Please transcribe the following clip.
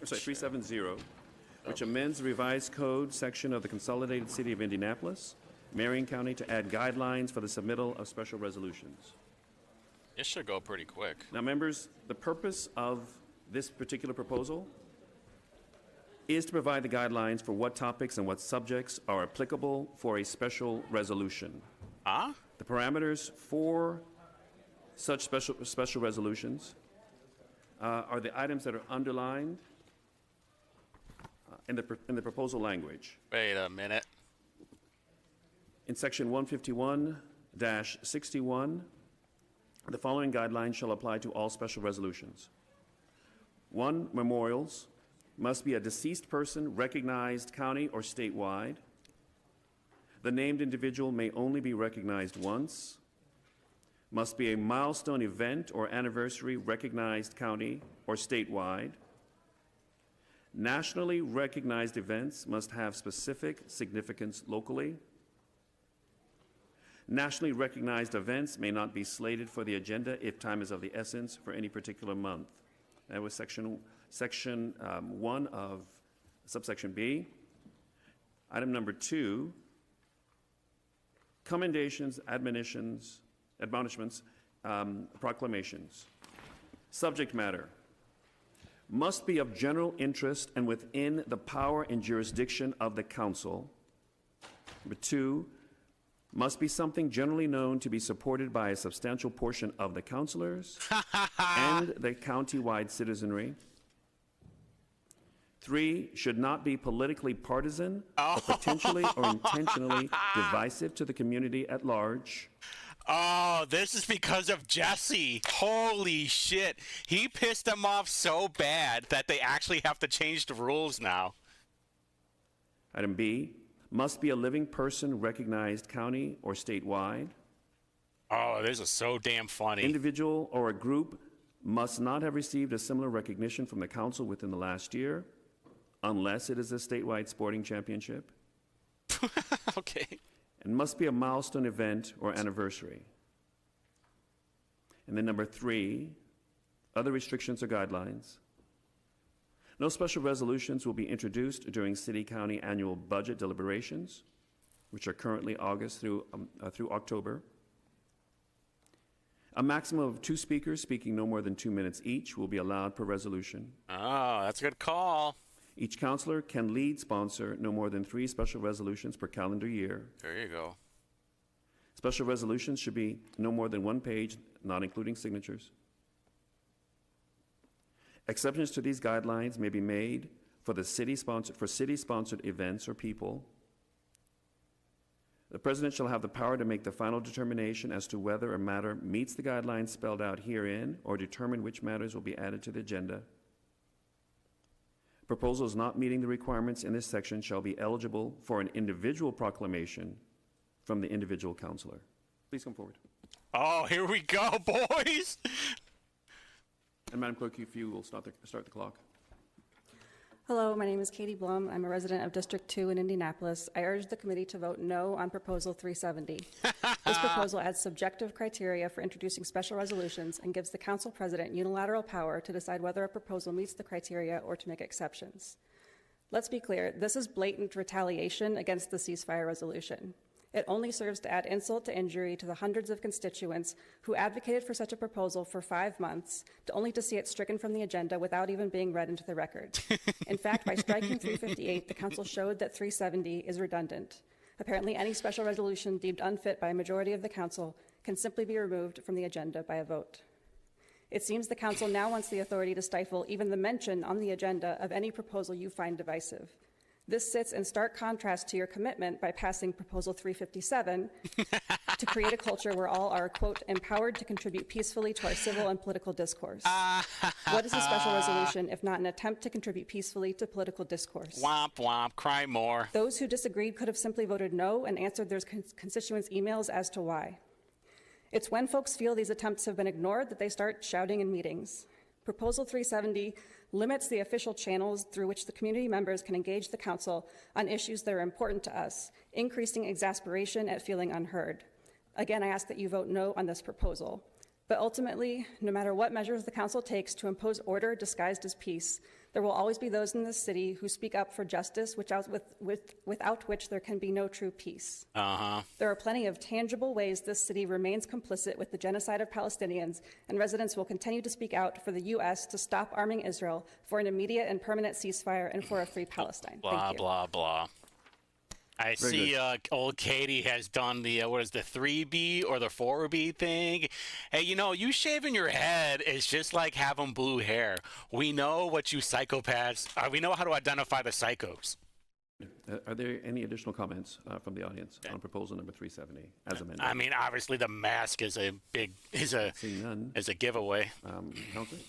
370, which amends the revised code section of the Consolidated City of Indianapolis, Marion County, to add guidelines for the submittal of special resolutions. It should go pretty quick. Now, members, the purpose of this particular proposal is to provide the guidelines for what topics and what subjects are applicable for a special resolution. The parameters for such special resolutions are the items that are underlined in the proposal language. Wait a minute. In section 151-61, the following guidelines shall apply to all special resolutions. 1, memorials must be a deceased person recognized county or statewide. The named individual may only be recognized once. Must be a milestone event or anniversary recognized county or statewide. Nationally recognized events must have specific significance locally. Nationally recognized events may not be slated for the agenda if time is of the essence for any particular month. That was section 1 of subsection B. Item number 2, commendations, admonitions, admonishments, proclamations. Subject matter must be of general interest and within the power and jurisdiction of the council. Number 2, must be something generally known to be supported by a substantial portion of the councilors and the county-wide citizenry. 3, should not be politically partisan or potentially or intentionally divisive to the community at large. Oh, this is because of Jesse. Holy shit. He pissed them off so bad that they actually have to change the rules now. Item B, must be a living person recognized county or statewide. Oh, this is so damn funny. Individual or a group must not have received a similar recognition from the council within the last year, unless it is a statewide sporting championship. Okay. And must be a milestone event or anniversary. And then number 3, other restrictions or guidelines. No special resolutions will be introduced during city-county annual budget deliberations, which are currently August through October. A maximum of 2 speakers speaking no more than 2 minutes each will be allowed per resolution. Oh, that's a good call. Each counselor can lead sponsor no more than 3 special resolutions per calendar year. There you go. Special resolutions should be no more than 1 page, not including signatures. Exceptions to these guidelines may be made for city-sponsored events or people. The president shall have the power to make the final determination as to whether a matter meets the guidelines spelled out herein or determine which matters will be added to the agenda. Proposals not meeting the requirements in this section shall be eligible for an individual proclamation from the individual counselor. Please come forward. Oh, here we go, boys! And Madam Clerk, if you will start the clock. Hello, my name is Katie Blum. I'm a resident of District 2 in Indianapolis. I urge the committee to vote no on Proposal 370. This proposal adds subjective criteria for introducing special resolutions and gives the council president unilateral power to decide whether a proposal meets the criteria or to make exceptions. Let's be clear, this is blatant retaliation against the ceasefire resolution. It only serves to add insult to injury to the hundreds of constituents who advocated for such a proposal for 5 months, only to see it stricken from the agenda without even being read into the record. In fact, by striking 358, the council showed that 370 is redundant. Apparently, any special resolution deemed unfit by a majority of the council can simply be removed from the agenda by a vote. It seems the council now wants the authority to stifle even the mention on the agenda of any proposal you find divisive. This sits in stark contrast to your commitment by passing Proposal 357 to create a culture where all are, quote, empowered to contribute peacefully to our civil and political discourse. What is a special resolution if not an attempt to contribute peacefully to political discourse? Womp womp, cry more. Those who disagreed could have simply voted no and answered their constituents' emails as to why. It's when folks feel these attempts have been ignored that they start shouting in meetings. Proposal 370 limits the official channels through which the community members can engage the council on issues that are important to us, increasing exasperation at feeling unheard. Again, I ask that you vote no on this proposal. But ultimately, no matter what measures the council takes to impose order disguised as peace, there will always be those in this city who speak up for justice, without which there can be no true peace. There are plenty of tangible ways this city remains complicit with the genocide of Palestinians, and residents will continue to speak out for the U.S. to stop arming Israel, for an immediate and permanent ceasefire, and for a free Palestine. Blah, Thank you. blah, blah. I see old Katie has done the, what is the 3B or the 4B thing. Hey, you know, you shaving your head is just like having blue hair. We know what you psychopaths, we know how to identify the psychos. Are there any additional comments from the audience on proposal number 370 as amended? I mean, obviously the mask is a big, Seeing none. is a giveaway. Councilors?